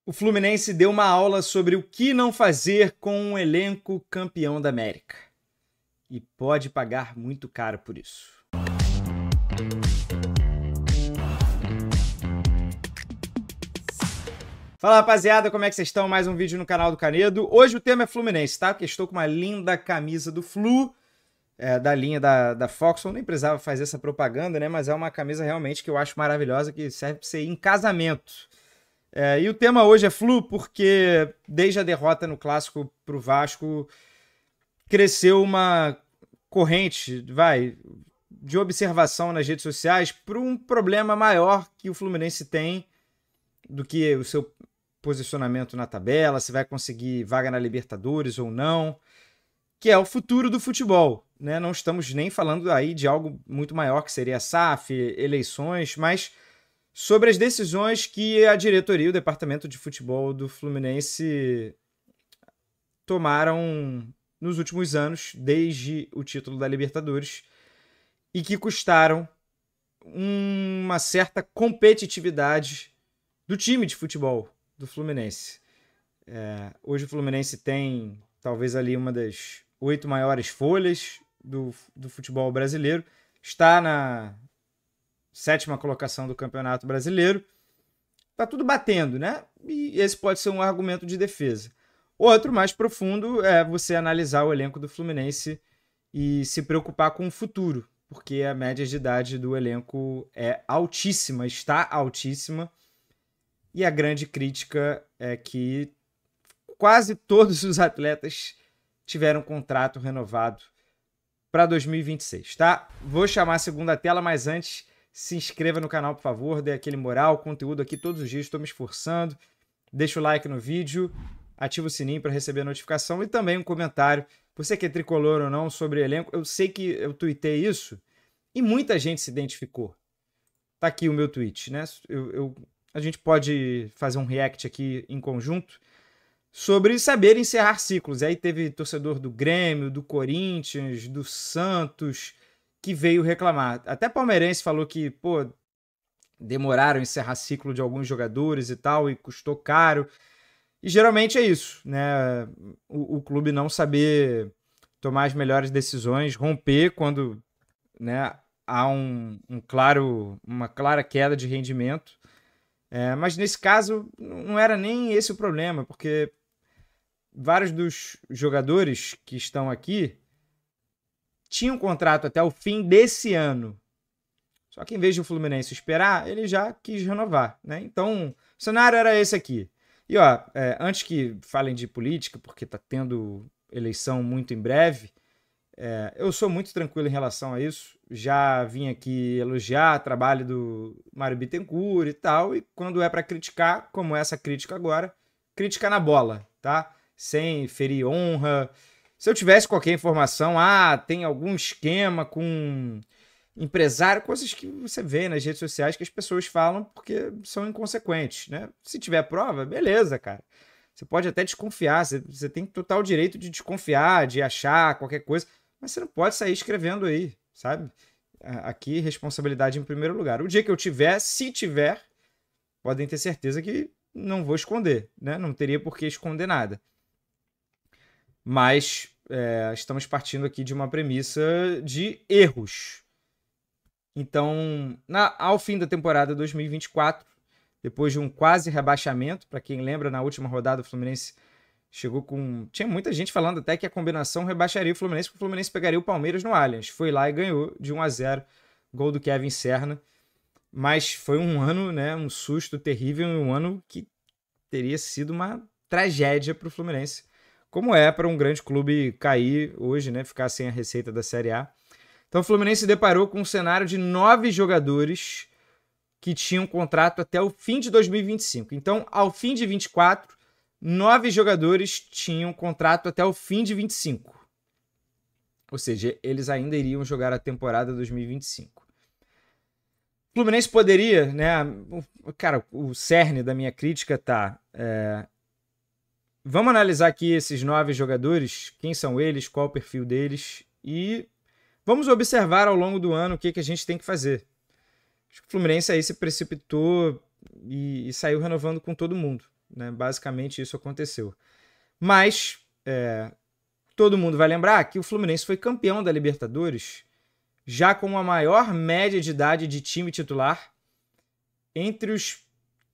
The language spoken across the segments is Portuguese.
O Fluminense deu uma aula sobre o que não fazer com um elenco campeão da América. E pode pagar muito caro por isso. Fala, rapaziada, como é que vocês estão? Mais um vídeo no canal do Canedo. Hoje o tema é Fluminense, tá? Porque estou com uma linda camisa do Flu, da linha da Foxconn. Nem precisava fazer essa propaganda, né? Mas é uma camisa realmente que eu acho maravilhosa, que serve para você ir em casamento. E o tema hoje é Flu porque desde a derrota no Clássico pro Vasco cresceu uma corrente, de observação nas redes sociais por um problema maior que o Fluminense tem do que o seu posicionamento na tabela, se vai conseguir vaga na Libertadores ou não, que é o futuro do futebol, né? Não estamos nem falando aí de algo muito maior que seria a SAF, eleições, mas sobre as decisões que a diretoria, o departamento de futebol do Fluminense tomaram nos últimos anos, desde o título da Libertadores, e que custaram uma certa competitividade do time de futebol do Fluminense. Hoje o Fluminense tem talvez ali uma das 8 maiores folhas do futebol brasileiro, está na 7ª colocação do Campeonato Brasileiro. Tá tudo batendo, né? E esse pode ser um argumento de defesa. Outro mais profundo é você analisar o elenco do Fluminense e se preocupar com o futuro, porque a média de idade do elenco é altíssima, está altíssima, e a grande crítica é que quase todos os atletas tiveram contrato renovado para 2026, tá? Vou chamar a segunda tela, mas antes se inscreva no canal, por favor, dê aquele moral, conteúdo aqui todos os dias, estou me esforçando. Deixa o like no vídeo, ativa o sininho para receber a notificação e também um comentário. Você que é tricolor ou não sobre o elenco, eu sei que eu tuitei isso e muita gente se identificou. Tá aqui o meu tweet, né? A gente pode fazer um react aqui em conjunto sobre saber encerrar ciclos. Aí teve torcedor do Grêmio, do Corinthians, do Santos, que veio reclamar. Até palmeirense falou que, demoraram a encerrar ciclo de alguns jogadores e tal, e custou caro. E geralmente é isso, né? O clube não saber tomar as melhores decisões, romper quando, né, há uma clara queda de rendimento. Mas nesse caso não era nem esse o problema, porque vários dos jogadores que estão aqui tinha um contrato até o fim desse ano. Só que em vez de o Fluminense esperar, ele já quis renovar, né? Então, o cenário era esse aqui. E, antes que falem de política, porque tá tendo eleição muito em breve, eu sou muito tranquilo em relação a isso. Já vim aqui elogiar o trabalho do Mário Bittencourt e tal, e quando é para criticar, como essa crítica agora, crítica na bola, tá? Sem ferir honra. Se eu tivesse qualquer informação, tem algum esquema com empresário, coisas que você vê nas redes sociais que as pessoas falam porque são inconsequentes, né? Se tiver prova, beleza, cara. Você pode até desconfiar, você tem total direito de desconfiar, de achar qualquer coisa, mas você não pode sair escrevendo aí, sabe? Aqui, responsabilidade em primeiro lugar. O dia que eu tiver, se tiver, podem ter certeza que não vou esconder, né? Não teria por que esconder nada. Mas estamos partindo aqui de uma premissa de erros. Então, ao fim da temporada 2024, depois de um quase rebaixamento, para quem lembra, na última rodada o Fluminense chegou com... Tinha muita gente falando até que a combinação rebaixaria o Fluminense, porque o Fluminense pegaria o Palmeiras no Allianz. Foi lá e ganhou de 1-0, gol do Kevin Serna. Mas foi um ano, né, um susto terrível, um ano que teria sido uma tragédia para o Fluminense, como é para um grande clube cair hoje, né, ficar sem a receita da Série A. Então o Fluminense se deparou com um cenário de 9 jogadores que tinham contrato até o fim de 2025. Então, ao fim de 24, 9 jogadores tinham contrato até o fim de 25. Ou seja, eles ainda iriam jogar a temporada 2025. O Fluminense poderia, né? Cara, o cerne da minha crítica tá... Vamos analisar aqui esses 9 jogadores, quem são eles, qual o perfil deles e vamos observar ao longo do ano o que a gente tem que fazer. Acho que o Fluminense aí se precipitou e saiu renovando com todo mundo. né? Basicamente isso aconteceu. Mas todo mundo vai lembrar que o Fluminense foi campeão da Libertadores já com a maior média de idade de time titular entre os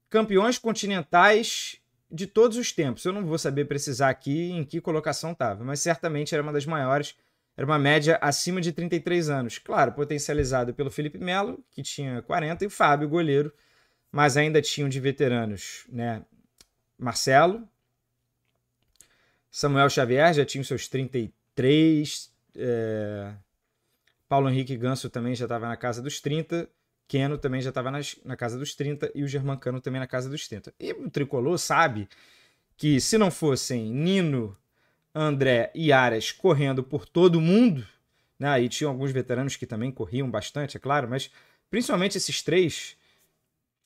campeões continentais de todos os tempos. Eu não vou saber precisar aqui em que colocação estava, mas certamente era uma das maiores. Era uma média acima de 33 anos. Claro, potencializado pelo Felipe Melo, que tinha 40, e o Fábio, goleiro, mas ainda tinham de veteranos, né? Marcelo, Samuel Xavier já tinha os seus 33, Paulo Henrique Ganso também já estava na casa dos 30, Keno também já estava na casa dos 30 e o Germancano também na casa dos 30. E o Tricolor sabe que se não fossem Nino, André e Aras correndo por todo mundo, né? E tinham alguns veteranos que também corriam bastante, é claro, mas principalmente esses três,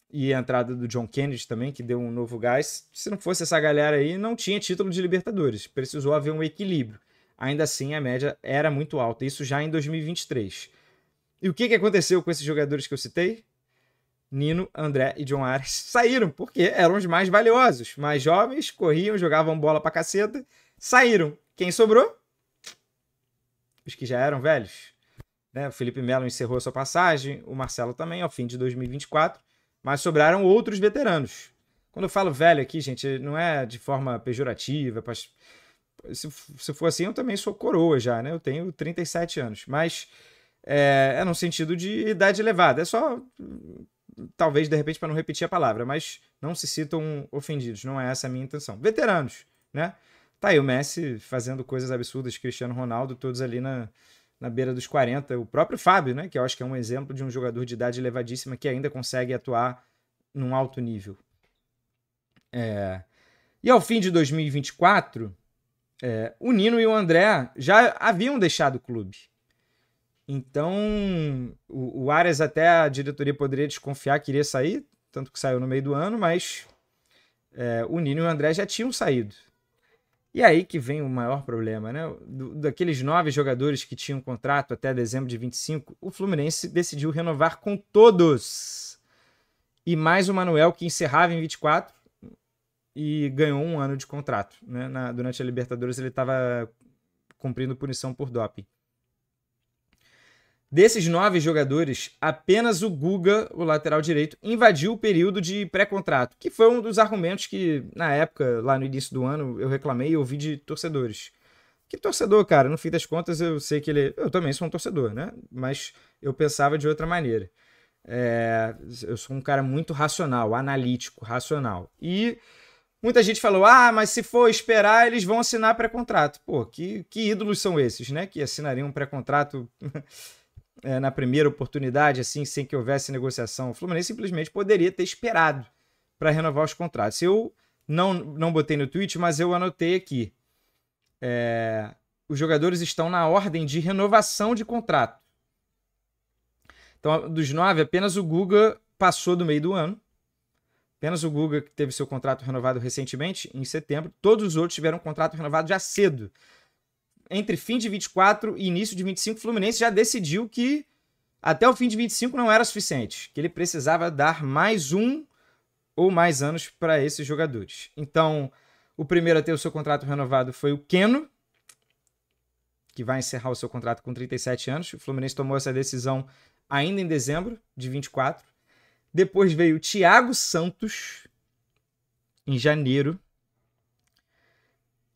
e a entrada do John Kennedy também, que deu um novo gás. Se não fosse essa galera aí, não tinha título de Libertadores. Precisou haver um equilíbrio. Ainda assim, a média era muito alta. Isso já em 2023. E o que aconteceu com esses jogadores que eu citei? Nino, André e John Aras saíram, porque eram os mais valiosos. Mais jovens, corriam, jogavam bola pra caceta. Saíram. Quem sobrou? Os que já eram velhos. Né? O Felipe Melo encerrou a sua passagem. O Marcelo também, ao fim de 2024. Mas sobraram outros veteranos. Quando eu falo velho aqui, gente, não é de forma pejorativa. Se for assim, eu também sou coroa já, né? Eu tenho 37 anos. Mas é no sentido de idade elevada. É só, talvez, de repente, para não repetir a palavra. Mas não se citam ofendidos. Não é essa a minha intenção. Veteranos, né? Tá aí o Messi fazendo coisas absurdas. Cristiano Ronaldo, todos ali na beira dos 40, o próprio Fábio, né, que eu acho que é um exemplo de um jogador de idade elevadíssima que ainda consegue atuar num alto nível. E ao fim de 2024, o Nino e o André já haviam deixado o clube. Então, o Aras até a diretoria poderia desconfiar que iria sair, tanto que saiu no meio do ano, mas o Nino e o André já tinham saído. E aí que vem o maior problema, né? Daqueles 9 jogadores que tinham contrato até dezembro de 25, o Fluminense decidiu renovar com todos. E mais o Manuel, que encerrava em 24 e ganhou 1 ano de contrato. Né? Durante a Libertadores ele estava cumprindo punição por doping. Desses 9 jogadores, apenas o Guga, o lateral direito, invadiu o período de pré-contrato, que foi um dos argumentos que, na época, lá no início do ano, eu reclamei e ouvi de torcedores. Que torcedor, cara, no fim das contas, eu sei que ele... Eu também sou um torcedor, né? Mas eu pensava de outra maneira. Eu sou um cara muito racional, analítico, racional. E muita gente falou, mas se for esperar, eles vão assinar pré-contrato. Pô, que ídolos são esses, né? Que assinariam um pré-contrato... na primeira oportunidade, assim, sem que houvesse negociação. O Fluminense simplesmente poderia ter esperado para renovar os contratos. Eu não botei no tweet, mas eu anotei aqui. Os jogadores estão na ordem de renovação de contrato. Então, dos 9, apenas o Guga passou do meio do ano. Apenas o Guga, que teve seu contrato renovado recentemente, em setembro. Todos os outros tiveram contrato renovado já cedo. Entre fim de 24 e início de 25, o Fluminense já decidiu que até o fim de 25 não era suficiente, que ele precisava dar mais 1 ou mais anos para esses jogadores. Então, o primeiro a ter o seu contrato renovado foi o Keno, que vai encerrar o seu contrato com 37 anos. O Fluminense tomou essa decisão ainda em dezembro de 24. Depois veio o Thiago Santos, em janeiro.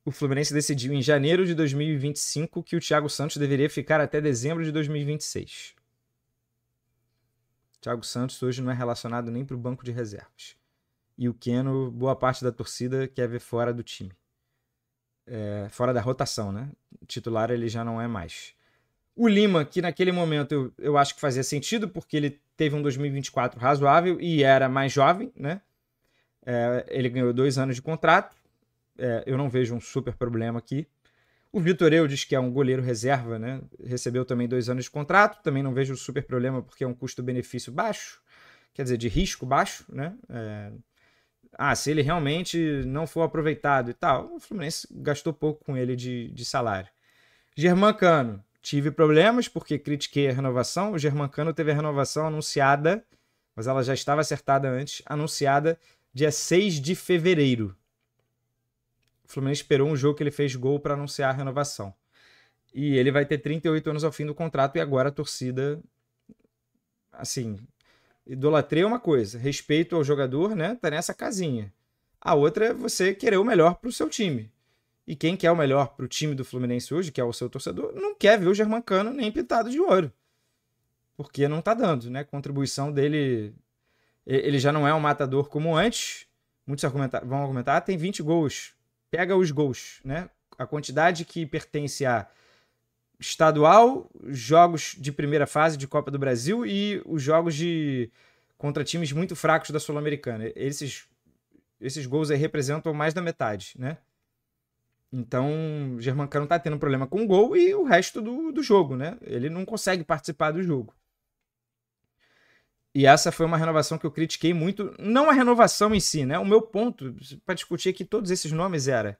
O Fluminense decidiu em janeiro de 2025 que o Thiago Santos deveria ficar até dezembro de 2026. O Thiago Santos hoje não é relacionado nem para o banco de reservas. E o Keno, boa parte da torcida quer ver fora do time. Fora da rotação, né? Titular ele já não é mais. O Lima, que naquele momento eu acho que fazia sentido, porque ele teve um 2024 razoável e era mais jovem, né? Ele ganhou 2 anos de contrato. Eu não vejo um super problema aqui. O Vitor Eudes, que é um goleiro reserva, né? Recebeu também 2 anos de contrato. Também não vejo um super problema porque é um custo-benefício baixo. Quer dizer, de risco baixo, né? Se ele realmente não for aproveitado e tal, o Fluminense gastou pouco com ele de salário. Germancano, tive problemas porque critiquei a renovação. O Germancano teve a renovação anunciada, mas ela já estava acertada antes, anunciada dia 6 de fevereiro. O Fluminense esperou um jogo que ele fez gol para anunciar a renovação. E ele vai ter 38 anos ao fim do contrato e agora a torcida, assim, idolatria é uma coisa, respeito ao jogador, né, tá nessa casinha. A outra é você querer o melhor pro seu time. E quem quer o melhor pro time do Fluminense hoje, que é o seu torcedor, não quer ver o Germancano nem pintado de ouro. Porque não tá dando, né? A contribuição dele, ele já não é um matador como antes. Muitos vão argumentar, tem 20 gols. Pega os gols, né? A quantidade que pertence a estadual, jogos de primeira fase de Copa do Brasil e os jogos contra times muito fracos da Sul-Americana. Esses gols aí representam mais da metade, né? Então, o Germancano tá tendo problema com o gol e o resto do jogo, né? Ele não consegue participar do jogo. E essa foi uma renovação que eu critiquei muito. Não a renovação em si, né? O meu ponto para discutir aqui todos esses nomes era: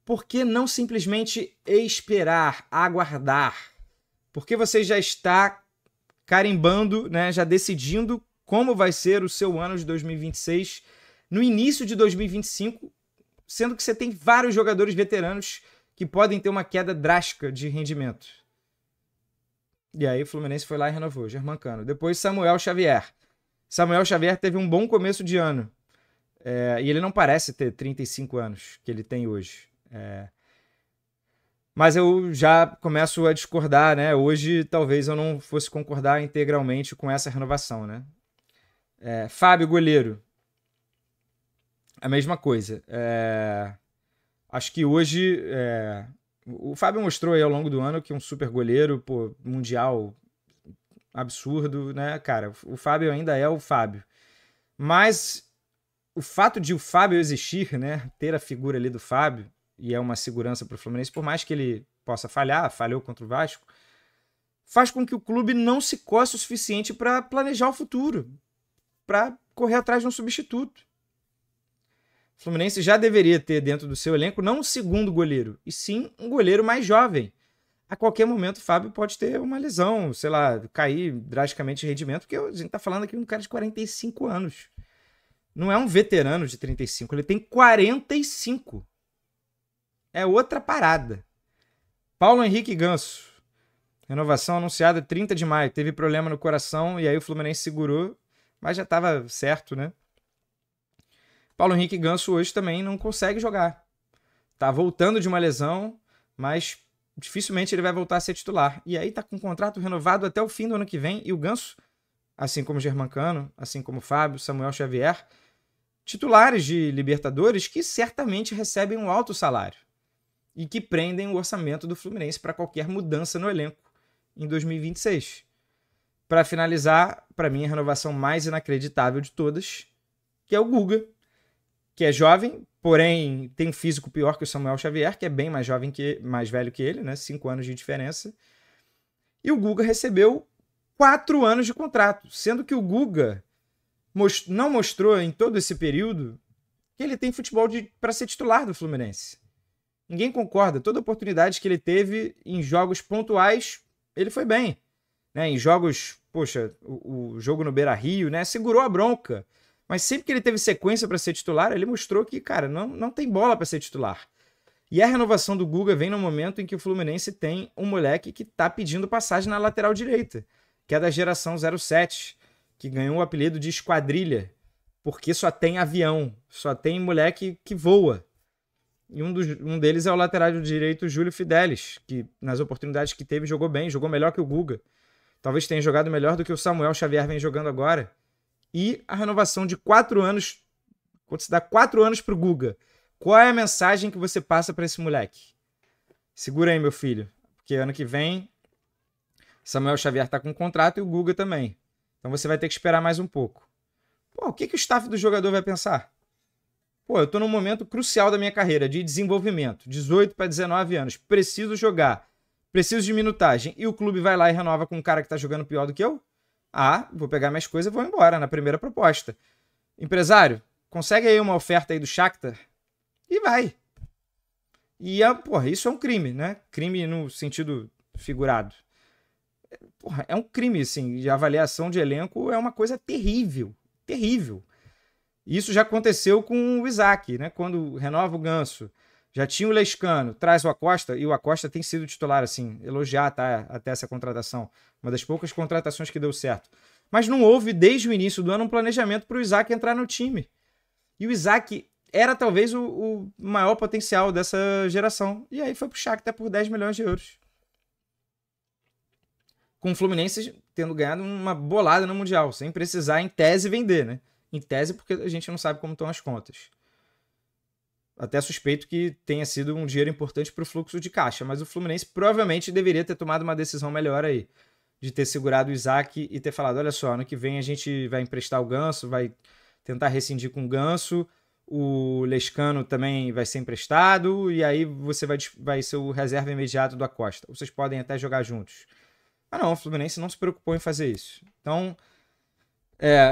por que não simplesmente esperar, aguardar? Porque você já está carimbando, né? Já decidindo como vai ser o seu ano de 2026 no início de 2025, sendo que você tem vários jogadores veteranos que podem ter uma queda drástica de rendimento. E aí o Fluminense foi lá e renovou, Germancano. Depois Samuel Xavier. Samuel Xavier teve um bom começo de ano. E ele não parece ter 35 anos que ele tem hoje. Mas eu já começo a discordar, né? Hoje talvez eu não fosse concordar integralmente com essa renovação, né? Fábio, goleiro. A mesma coisa. Acho que hoje... O Fábio mostrou aí ao longo do ano que é um super goleiro, pô, mundial absurdo, né, cara? O Fábio ainda é o Fábio. Mas o fato de o Fábio existir, né, ter a figura ali do Fábio, e é uma segurança para o Fluminense, por mais que ele possa falhar, falhou contra o Vasco, faz com que o clube não se coce o suficiente para planejar o futuro, para correr atrás de um substituto. O Fluminense já deveria ter dentro do seu elenco não um segundo goleiro, e sim um goleiro mais jovem. A qualquer momento o Fábio pode ter uma lesão, sei lá, cair drasticamente de rendimento, porque a gente tá falando aqui de um cara de 45 anos. Não é um veterano de 35, ele tem 45. É outra parada. Paulo Henrique Ganso. Renovação anunciada 30 de maio. Teve problema no coração e aí o Fluminense segurou, mas já estava certo, né? Paulo Henrique Ganso hoje também não consegue jogar. Tá voltando de uma lesão, mas dificilmente ele vai voltar a ser titular. E aí tá com um contrato renovado até o fim do ano que vem. E o Ganso, assim como o Germancano, assim como o Fábio, Samuel Xavier, titulares de Libertadores que certamente recebem um alto salário e que prendem o orçamento do Fluminense para qualquer mudança no elenco em 2026. Para finalizar, para mim a renovação mais inacreditável de todas, que é o Guga, que é jovem, porém tem um físico pior que o Samuel Xavier, que é bem mais velho que ele, né? 5 anos de diferença. E o Guga recebeu 4 anos de contrato, sendo que o Guga não mostrou em todo esse período que ele tem futebol para ser titular do Fluminense. Ninguém concorda. Toda oportunidade que ele teve em jogos pontuais, ele foi bem. Né? Em jogos, poxa, o jogo no Beira-Rio, né? Segurou a bronca. Mas sempre que ele teve sequência para ser titular, ele mostrou que, cara, não tem bola para ser titular. E a renovação do Guga vem no momento em que o Fluminense tem um moleque que tá pedindo passagem na lateral direita, que é da geração 07, que ganhou o apelido de Esquadrilha, porque só tem avião, só tem moleque que voa. E um deles é o lateral direito Júlio Fidelis, que nas oportunidades que teve jogou bem, jogou melhor que o Guga. Talvez tenha jogado melhor do que o Samuel Xavier vem jogando agora. E a renovação de 4 anos, quando se dá 4 anos pro Guga, qual é a mensagem que você passa para esse moleque? Segura aí, meu filho, porque ano que vem Samuel Xavier tá com um contrato e o Guga também. Então você vai ter que esperar mais um pouco. Pô, o que o staff do jogador vai pensar? Pô, eu tô num momento crucial da minha carreira, de desenvolvimento, 18 para 19 anos, preciso jogar, preciso de minutagem, e o clube vai lá e renova com um cara que tá jogando pior do que eu? Ah, vou pegar minhas coisas e vou embora na primeira proposta. Empresário, consegue aí uma oferta aí do Shakhtar? E vai. E, porra, isso é um crime, né? Crime no sentido figurado. Porra, é um crime, assim, de avaliação de elenco é uma coisa terrível. Terrível. Isso já aconteceu com o Isaac, né? Quando renova o Ganso. Já tinha o Lescano, traz o Acosta, e o Acosta tem sido titular, assim, elogiar, tá, até essa contratação. Uma das poucas contratações que deu certo. Mas não houve, desde o início do ano, um planejamento para o Isaac entrar no time. E o Isaac era talvez o maior potencial dessa geração. E aí foi pro Shakhtar por 10 milhões de euros. Com o Fluminense tendo ganhado uma bolada no Mundial, sem precisar, em tese, vender, né? Em tese, porque a gente não sabe como estão as contas. Até suspeito que tenha sido um dinheiro importante para o fluxo de caixa, mas o Fluminense provavelmente deveria ter tomado uma decisão melhor aí, de ter segurado o Isaac e ter falado, olha só, ano que vem a gente vai emprestar o Ganso, vai tentar rescindir com o Ganso, o Lescano também vai ser emprestado, e aí você vai ser o reserva imediato do Acosta. Vocês podem até jogar juntos. Ah não, o Fluminense não se preocupou em fazer isso. Então,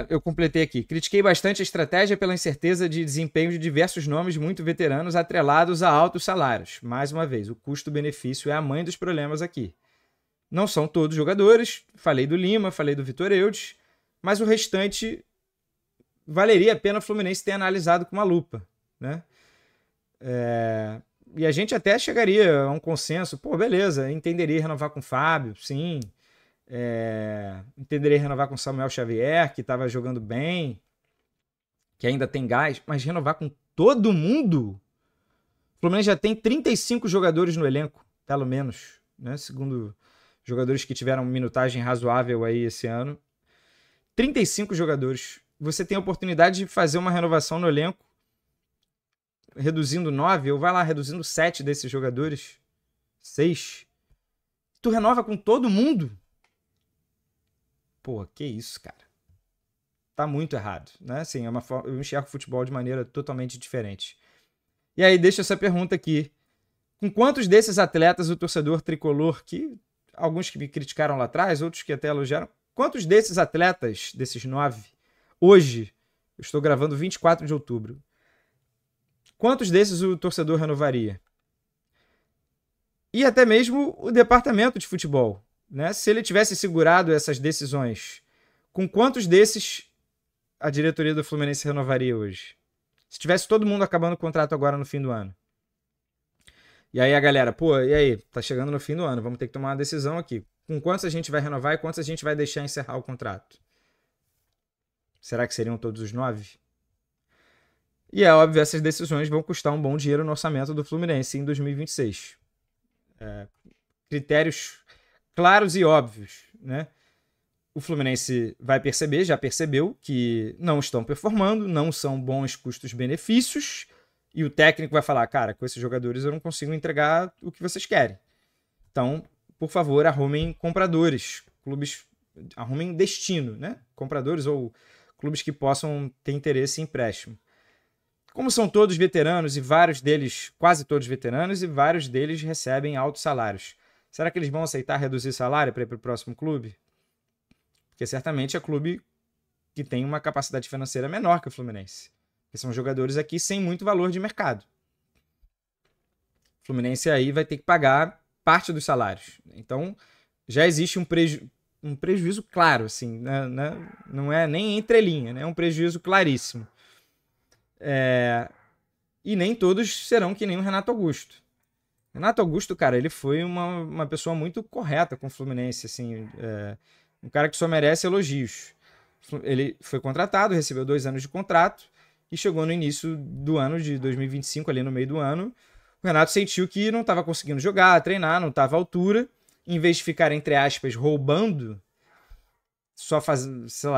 eu completei aqui. Critiquei bastante a estratégia pela incerteza de desempenho de diversos nomes muito veteranos atrelados a altos salários. Mais uma vez, o custo-benefício é a mãe dos problemas aqui. Não são todos jogadores, falei do Lima, falei do Vitor Eudes, mas o restante valeria a pena o Fluminense ter analisado com uma lupa, né? E a gente até chegaria a um consenso, pô, beleza, entenderia renovar com o Fábio, sim, entenderia renovar com o Samuel Xavier, que estava jogando bem, que ainda tem gás, mas renovar com todo mundo? O Fluminense já tem 35 jogadores no elenco, pelo menos, né? Segundo jogadores que tiveram minutagem razoável aí esse ano. 35 jogadores. Você tem a oportunidade de fazer uma renovação no elenco, reduzindo 9, ou vai lá, reduzindo 7 desses jogadores, 6. Tu renova com todo mundo? Pô, que isso, cara. Tá muito errado, né? Assim, eu enxergo o futebol de maneira totalmente diferente. E aí, deixa essa pergunta aqui. Com quantos desses atletas o torcedor tricolor, que alguns que me criticaram lá atrás, outros que até elogiaram, quantos desses atletas, desses 9, hoje, eu estou gravando 24 de outubro, quantos desses o torcedor renovaria? E até mesmo o departamento de futebol, né? Se ele tivesse segurado essas decisões, com quantos desses a diretoria do Fluminense renovaria hoje? Se tivesse todo mundo acabando o contrato agora no fim do ano. E aí a galera, pô, e aí? Tá chegando no fim do ano, vamos ter que tomar uma decisão aqui. Com quantos a gente vai renovar e quantos a gente vai deixar encerrar o contrato? Será que seriam todos os 9? E é óbvio, essas decisões vão custar um bom dinheiro no orçamento do Fluminense em 2026. Critérios claros e óbvios, né? O Fluminense vai perceber, já percebeu, que não estão performando, não são bons custos-benefícios, e o técnico vai falar, cara, com esses jogadores eu não consigo entregar o que vocês querem. Então, por favor, arrumem compradores, clubes, arrumem destino, né? Compradores ou clubes que possam ter interesse em empréstimo. Como são todos veteranos e vários deles, quase todos veteranos, e vários deles recebem altos salários. Será que eles vão aceitar reduzir salário para ir para o próximo clube? Porque certamente é clube que tem uma capacidade financeira menor que o Fluminense. Porque são jogadores aqui sem muito valor de mercado. O Fluminense aí vai ter que pagar parte dos salários. Então, já existe um prejuízo claro, assim, né? Não é nem entrelinha, né? É um prejuízo claríssimo. E nem todos serão que nem o Renato Augusto. Renato Augusto, cara, ele foi uma pessoa muito correta com o Fluminense, assim, um cara que só merece elogios. Ele foi contratado, recebeu 2 anos de contrato e chegou no início do ano de 2025, ali no meio do ano, o Renato sentiu que não estava conseguindo jogar, treinar, não estava à altura. Em vez de ficar, entre aspas, roubando, só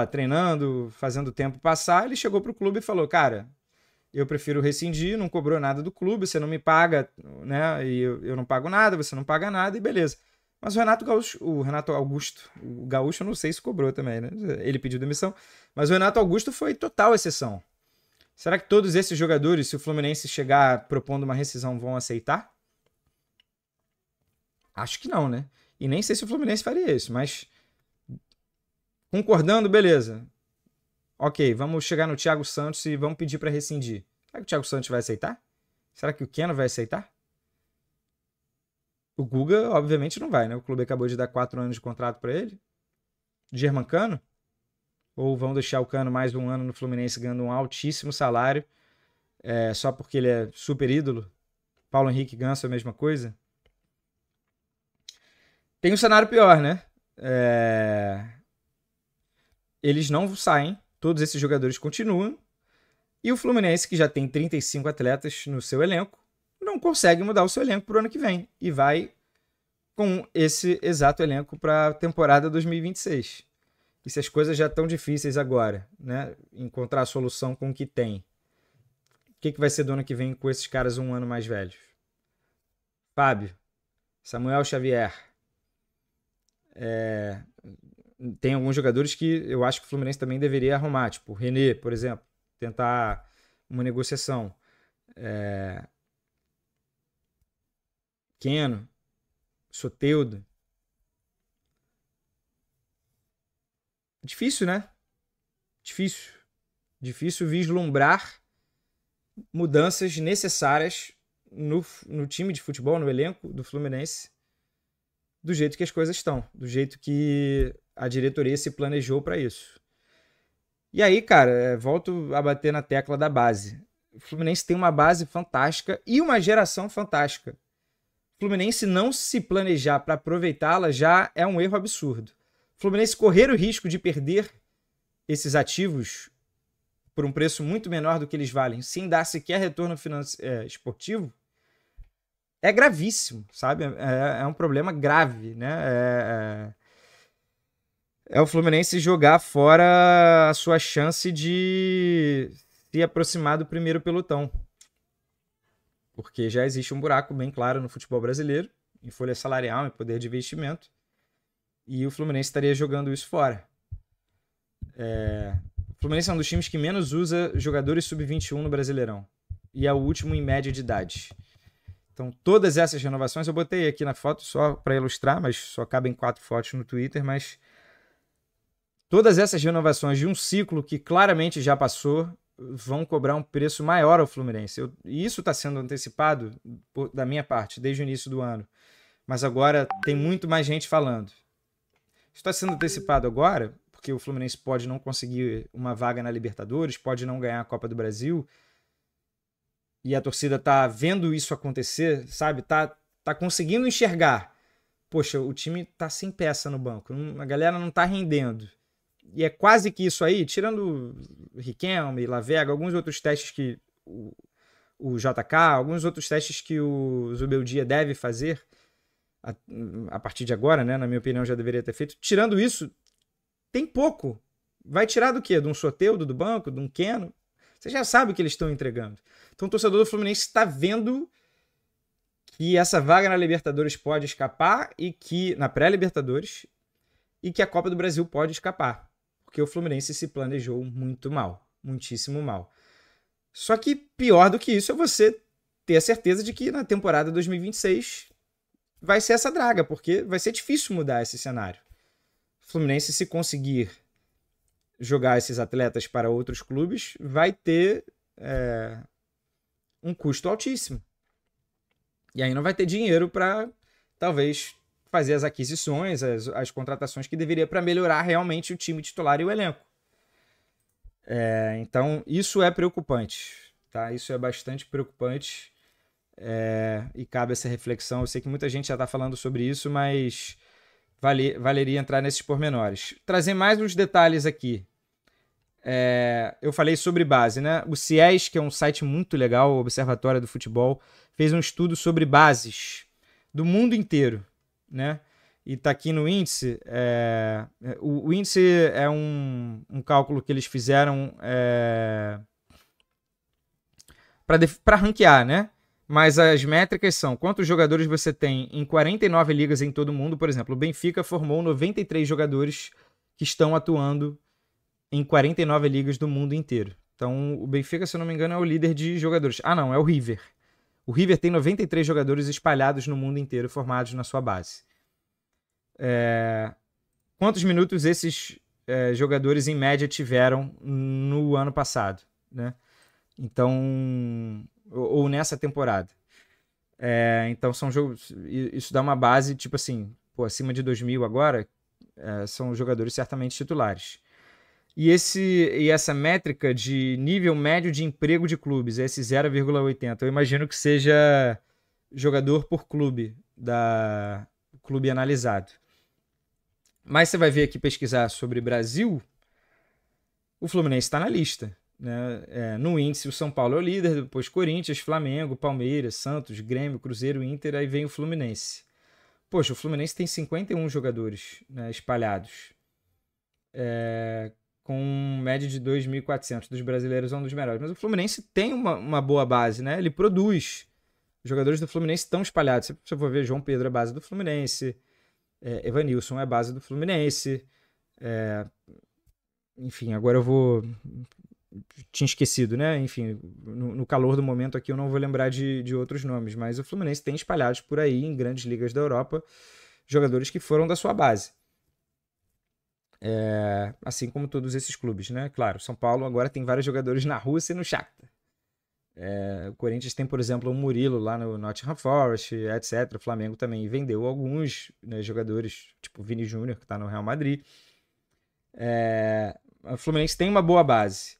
treinando, fazendo o tempo passar, ele chegou pro clube e falou, cara, eu prefiro rescindir, não cobrou nada do clube, você não me paga, né? E eu não pago nada, você não paga nada, e beleza. Mas o Renato Augusto, o Gaúcho eu não sei se cobrou também, né? Ele pediu demissão, mas o Renato Augusto foi total exceção. Será que todos esses jogadores, se o Fluminense chegar propondo uma rescisão, vão aceitar? Acho que não, né? E nem sei se o Fluminense faria isso, mas concordando, beleza. Ok, vamos chegar no Thiago Santos e vamos pedir para rescindir. Será que o Thiago Santos vai aceitar? Será que o Keno vai aceitar? O Guga, obviamente, não vai, né? O clube acabou de dar 4 anos de contrato para ele. Germancano? ou vão deixar o Cano mais um ano no Fluminense ganhando um altíssimo salário, só porque ele é super ídolo. Paulo Henrique Ganso, a mesma coisa. Tem um cenário pior, né? Eles não saem, todos esses jogadores continuam, e o Fluminense, que já tem 35 atletas no seu elenco, não consegue mudar o seu elenco para o ano que vem, e vai com esse exato elenco para a temporada 2026. E se as coisas já estão difíceis agora, né? Encontrar a solução com o que tem. O que vai ser do ano que vem com esses caras um ano mais velhos? Fábio, Samuel Xavier. Tem alguns jogadores que eu acho que o Fluminense também deveria arrumar, tipo o René, por exemplo, tentar uma negociação. Keno, Soteldo. Difícil, né? Difícil vislumbrar mudanças necessárias no time de futebol, no elenco do Fluminense, do jeito que as coisas estão, do jeito que a diretoria se planejou para isso. E aí, cara, volto a bater na tecla da base. O Fluminense tem uma base fantástica e uma geração fantástica. O Fluminense não se planejar para aproveitá-la já é um erro absurdo. O Fluminense correr o risco de perder esses ativos por um preço muito menor do que eles valem, sem dar sequer retorno esportivo, é gravíssimo, sabe? É um problema grave, né? É o Fluminense jogar fora a sua chance de se aproximar do primeiro pelotão. Porque já existe um buraco bem claro no futebol brasileiro, em folha salarial, em poder de investimento, e o Fluminense estaria jogando isso fora. O Fluminense é um dos times que menos usa jogadores sub-21 no Brasileirão. E é o último em média de idade. Então, todas essas renovações, eu botei aqui na foto só para ilustrar, mas só cabem 4 fotos no Twitter, mas todas essas renovações de um ciclo que claramente já passou vão cobrar um preço maior ao Fluminense. E isso está sendo antecipado da minha parte, desde o início do ano. Mas agora tem muito mais gente falando. Isso está sendo antecipado agora porque o Fluminense pode não conseguir uma vaga na Libertadores, pode não ganhar a Copa do Brasil, e a torcida tá vendo isso acontecer, sabe? Tá conseguindo enxergar. Poxa, o time tá sem peça no banco, a galera não tá rendendo. E é quase que isso aí, tirando Riquelme, Lavega, alguns outros testes que o JK, alguns outros testes que o Zubeldia deve fazer a partir de agora, né? Na minha opinião, já deveria ter feito. Tirando isso, tem pouco. Vai tirar do quê? De um Soteldo do banco? De um Keno? Você já sabe o que eles estão entregando. Então o torcedor do Fluminense está vendo que essa vaga na Libertadores pode escapar, e que na pré-Libertadores, e que a Copa do Brasil pode escapar. Porque o Fluminense se planejou muito mal. Muitíssimo mal. Só que pior do que isso é você ter a certeza de que na temporada 2026 vai ser essa draga, porque vai ser difícil mudar esse cenário. O Fluminense, se conseguir jogar esses atletas para outros clubes, vai ter um custo altíssimo. E aí não vai ter dinheiro para, talvez, fazer as aquisições, as contratações que deveria para melhorar realmente o time titular e o elenco. Então, isso é preocupante. Tá? Isso é bastante preocupante. E cabe essa reflexão. Eu sei que muita gente já está falando sobre isso, mas valeria entrar nesses pormenores. Trazer mais uns detalhes aqui. Eu falei sobre base, né? O CIES, que é um site muito legal, o Observatório do Futebol, fez um estudo sobre bases do mundo inteiro, né? E tá aqui no índice. O índice é um cálculo que eles fizeram para ranquear, né? Mas as métricas são quantos jogadores você tem em 49 ligas em todo o mundo. Por exemplo, o Benfica formou 93 jogadores que estão atuando em 49 ligas do mundo inteiro. Então, o Benfica, se eu não me engano, é o líder de jogadores. Ah, não, é o River. O River tem 93 jogadores espalhados no mundo inteiro, formados na sua base. Quantos minutos esses jogadores, em média, tiveram no ano passado, né? Então, ou nessa temporada. Então, são jogos. Isso dá uma base, tipo assim, acima de 2.000 agora, são jogadores certamente titulares. E essa métrica de nível médio de emprego de clubes, esse 0,80, eu imagino que seja jogador por clube, da clube analisado. Mas você vai ver aqui pesquisar sobre Brasil, o Fluminense está na lista. Né? No índice, o São Paulo é o líder, depois Corinthians, Flamengo, Palmeiras, Santos, Grêmio, Cruzeiro, Inter, aí vem o Fluminense. Poxa, o Fluminense tem 51 jogadores, né, espalhados. Com média de 2.400. Dos brasileiros é um dos melhores. Mas o Fluminense tem uma boa base, né? Ele produz. Os jogadores do Fluminense estão espalhados. Se você for ver, João Pedro é base do Fluminense. Evanilson é base do Fluminense. Enfim, agora eu vou... Tinha esquecido, né? Enfim, no calor do momento aqui eu não vou lembrar de outros nomes. Mas o Fluminense tem espalhados por aí em grandes ligas da Europa jogadores que foram da sua base. Assim como todos esses clubes, né? Claro, São Paulo agora tem vários jogadores na Rússia e no Shakhtar. O Corinthians tem, por exemplo, um Murilo lá no Nottingham Forest, etc. O Flamengo também vendeu alguns, né, jogadores, tipo o Vini Júnior, que está no Real Madrid. O Fluminense tem uma boa base.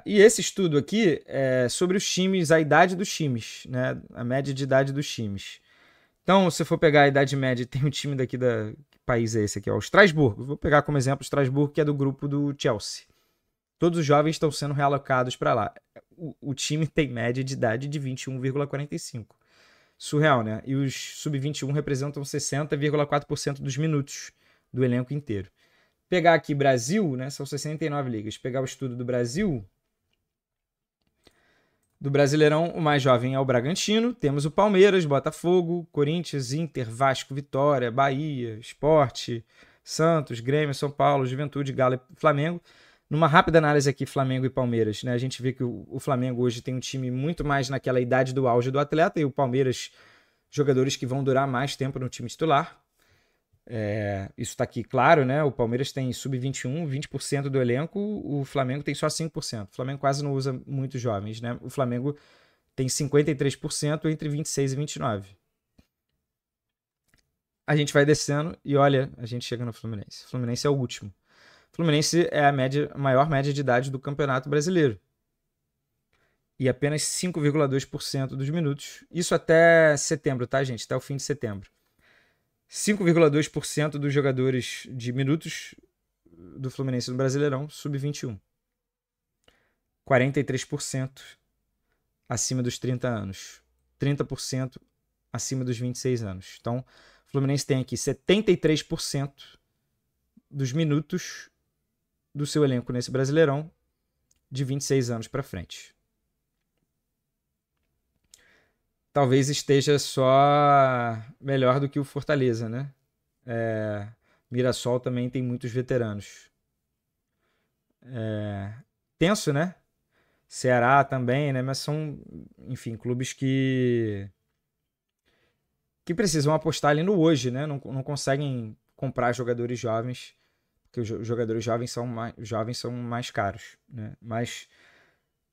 E esse estudo aqui é sobre os times, a idade dos times, né? A média de idade dos times. Então, se for pegar a idade média, tem um time daqui da... Que país é esse aqui? O Estrasburgo. Vou pegar como exemplo o Estrasburgo, que é do grupo do Chelsea. Todos os jovens estão sendo realocados para lá. O time tem média de idade de 21,45. Surreal, né? E os sub-21 representam 60,4% dos minutos do elenco inteiro. Pegar aqui Brasil, né? São 69 ligas. Pegar o estudo do Brasil... Do Brasileirão, o mais jovem é o Bragantino. Temos o Palmeiras, Botafogo, Corinthians, Inter, Vasco, Vitória, Bahia, Sport, Santos, Grêmio, São Paulo, Juventude, Galo e Flamengo. Numa rápida análise aqui, Flamengo e Palmeiras, né? A gente vê que o Flamengo hoje tem um time muito mais naquela idade do auge do atleta e o Palmeiras, jogadores que vão durar mais tempo no time titular. Isso está aqui claro, né? O Palmeiras tem sub-21, 20% do elenco, o Flamengo tem só 5%. O Flamengo quase não usa muitos jovens, né? O Flamengo tem 53% entre 26 e 29. A gente vai descendo e olha, a gente chega no Fluminense. O Fluminense é o último. O Fluminense é a maior média de idade do Campeonato Brasileiro. E apenas 5,2% dos minutos. Isso até setembro, tá, gente? Até o fim de setembro. 5,2% dos jogadores de minutos do Fluminense no Brasileirão, sub-21. 43% acima dos 30 anos. 30% acima dos 26 anos. Então, o Fluminense tem aqui 73% dos minutos do seu elenco nesse Brasileirão de 26 anos para frente. Talvez esteja só melhor do que o Fortaleza, né? Mirassol também tem muitos veteranos. Tenso, né? Ceará também, né? Mas são, enfim, clubes que precisam apostar ali no hoje, né? Não conseguem comprar jogadores jovens, porque os jogadores jovens são mais caros, né? Mas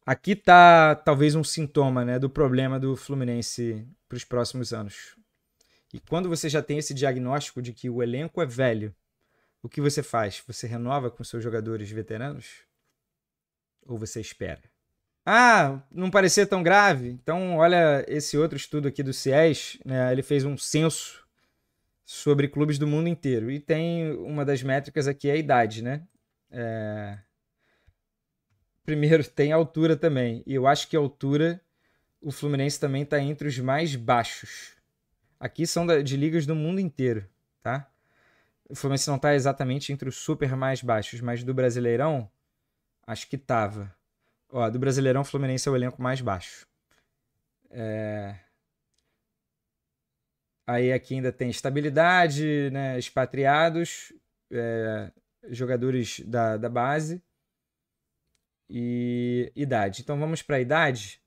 aqui tá talvez um sintoma, né, do problema do Fluminense para os próximos anos. E quando você já tem esse diagnóstico de que o elenco é velho, o que você faz? Você renova com seus jogadores veteranos? Ou você espera? Não parecia tão grave? Então, olha esse outro estudo aqui do CIES, né? Ele fez um censo sobre clubes do mundo inteiro. E tem uma das métricas aqui, é a idade, né? Primeiro, tem a altura também. E eu acho que a altura, o Fluminense também está entre os mais baixos. Aqui são de ligas do mundo inteiro, tá? O Fluminense não está exatamente entre os super mais baixos, mas do Brasileirão, acho que estava. Do Brasileirão, o Fluminense é o elenco mais baixo. Aí aqui ainda tem estabilidade, né? Expatriados, jogadores da base e idade. Então vamos para a idade.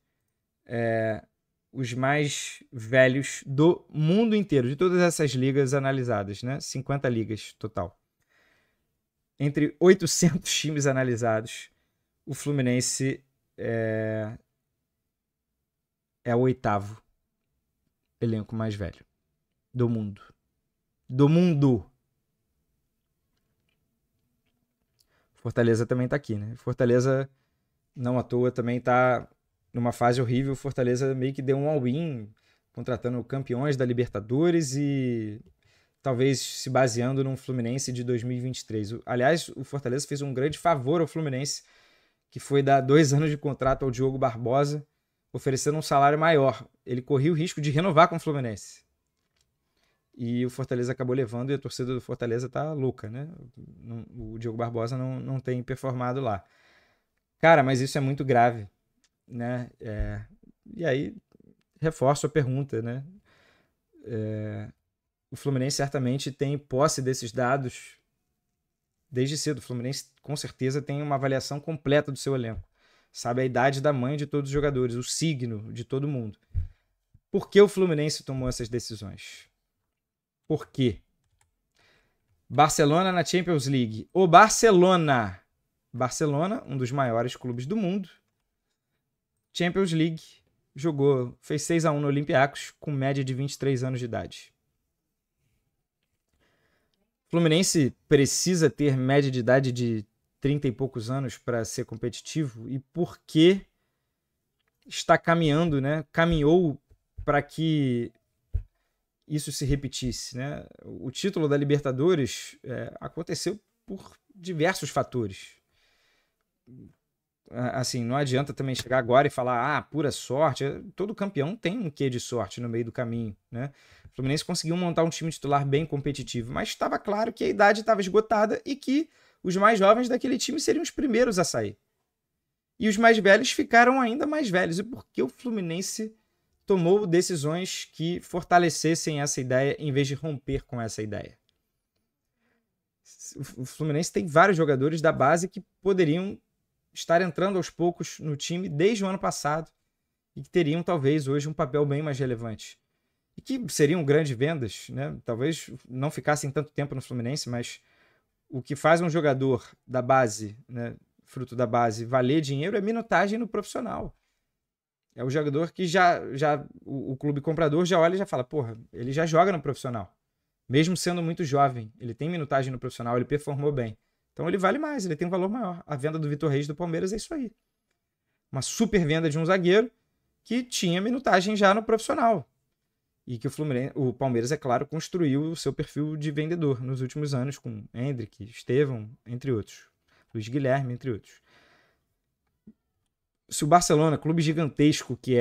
Os mais velhos do mundo inteiro, de todas essas ligas analisadas, né? 50 ligas total. Entre 800 times analisados, o Fluminense é o oitavo elenco mais velho do mundo. Do mundo. Fortaleza também tá aqui, né? Fortaleza, não à toa, também tá numa fase horrível. Fortaleza meio que deu um all-in, contratando campeões da Libertadores e talvez se baseando num Fluminense de 2023. Aliás, o Fortaleza fez um grande favor ao Fluminense, que foi dar 2 anos de contrato ao Diogo Barbosa, oferecendo um salário maior. Ele corria o risco de renovar com o Fluminense. E o Fortaleza acabou levando, e a torcida do Fortaleza tá louca, né? O Diogo Barbosa não tem performado lá. Cara, mas isso é muito grave, né? E aí, reforço a pergunta, né? O Fluminense certamente tem posse desses dados desde cedo. O Fluminense, com certeza, tem uma avaliação completa do seu elenco. Sabe a idade da mãe de todos os jogadores, o signo de todo mundo. Por que o Fluminense tomou essas decisões? Por quê? Barcelona na Champions League. O Barcelona, um dos maiores clubes do mundo. Champions League, fez 6-1 no Olympiacos, com média de 23 anos de idade. O Fluminense precisa ter média de idade de 30 e poucos anos para ser competitivo. E por que está caminhando, né? Caminhou para que isso se repetisse, né? O título da Libertadores aconteceu por diversos fatores. Assim, não adianta também chegar agora e falar, pura sorte. Todo campeão tem um quê de sorte no meio do caminho, né? O Fluminense conseguiu montar um time titular bem competitivo, mas estava claro que a idade estava esgotada e que os mais jovens daquele time seriam os primeiros a sair. E os mais velhos ficaram ainda mais velhos. E por que o Fluminense tomou decisões que fortalecessem essa ideia em vez de romper com essa ideia? O Fluminense tem vários jogadores da base que poderiam estar entrando aos poucos no time desde o ano passado e que teriam talvez hoje um papel bem mais relevante. E que seriam grandes vendas, né? Talvez não ficassem tanto tempo no Fluminense, mas o que faz um jogador da base, né, fruto da base, valer dinheiro é minutagem no profissional. É o jogador que o clube comprador já olha e já fala, porra, ele já joga no profissional. Mesmo sendo muito jovem, ele tem minutagem no profissional, ele performou bem. Então ele vale mais, ele tem um valor maior. A venda do Vitor Reis do Palmeiras é isso aí. Uma super venda de um zagueiro que tinha minutagem já no profissional. E que o Palmeiras, é claro, construiu o seu perfil de vendedor nos últimos anos com Hendrick, Estevão, entre outros. Luiz Guilherme, entre outros. Se o Barcelona, clube gigantesco que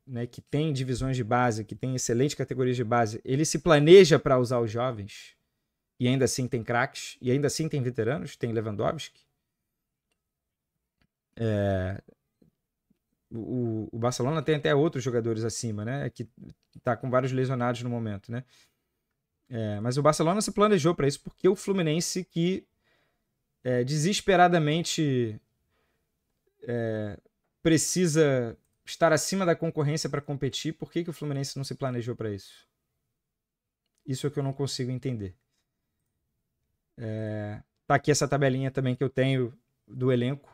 né, que tem divisões de base, que tem excelentes categorias de base, ele se planeja para usar os jovens e ainda assim tem craques, e ainda assim tem veteranos, tem Lewandowski. O Barcelona tem até outros jogadores acima, né? Que tá com vários lesionados no momento, né? Mas o Barcelona se planejou para isso porque o Fluminense, que desesperadamente precisa estar acima da concorrência para competir, por que o Fluminense não se planejou para isso? Isso é o que eu não consigo entender. Tá aqui essa tabelinha também que eu tenho do elenco,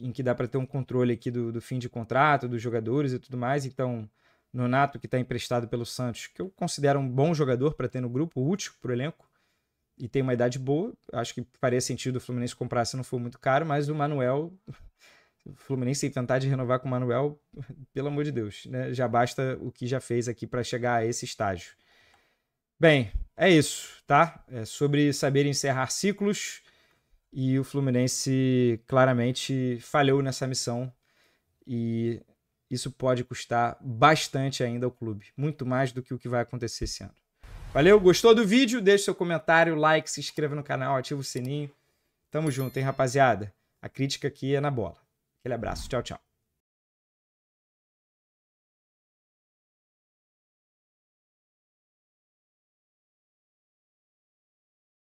em que dá para ter um controle aqui do fim de contrato, dos jogadores e tudo mais. Então, Nonato, que está emprestado pelo Santos, que eu considero um bom jogador para ter no grupo, útil para o elenco, e tem uma idade boa. Acho que faria sentido o Fluminense comprar se não for muito caro, mas o Manuel, o Fluminense tem vontade de renovar com o Manuel, pelo amor de Deus, né? Já basta o que já fez aqui para chegar a esse estágio. Bem, é isso, tá? É sobre saber encerrar ciclos. E o Fluminense claramente falhou nessa missão e isso pode custar bastante ainda ao clube, muito mais do que o que vai acontecer esse ano. Valeu? Gostou do vídeo? Deixe seu comentário, like, se inscreva no canal, ativa o sininho. Tamo junto, hein, rapaziada? A crítica aqui é na bola. Aquele abraço. Tchau, tchau.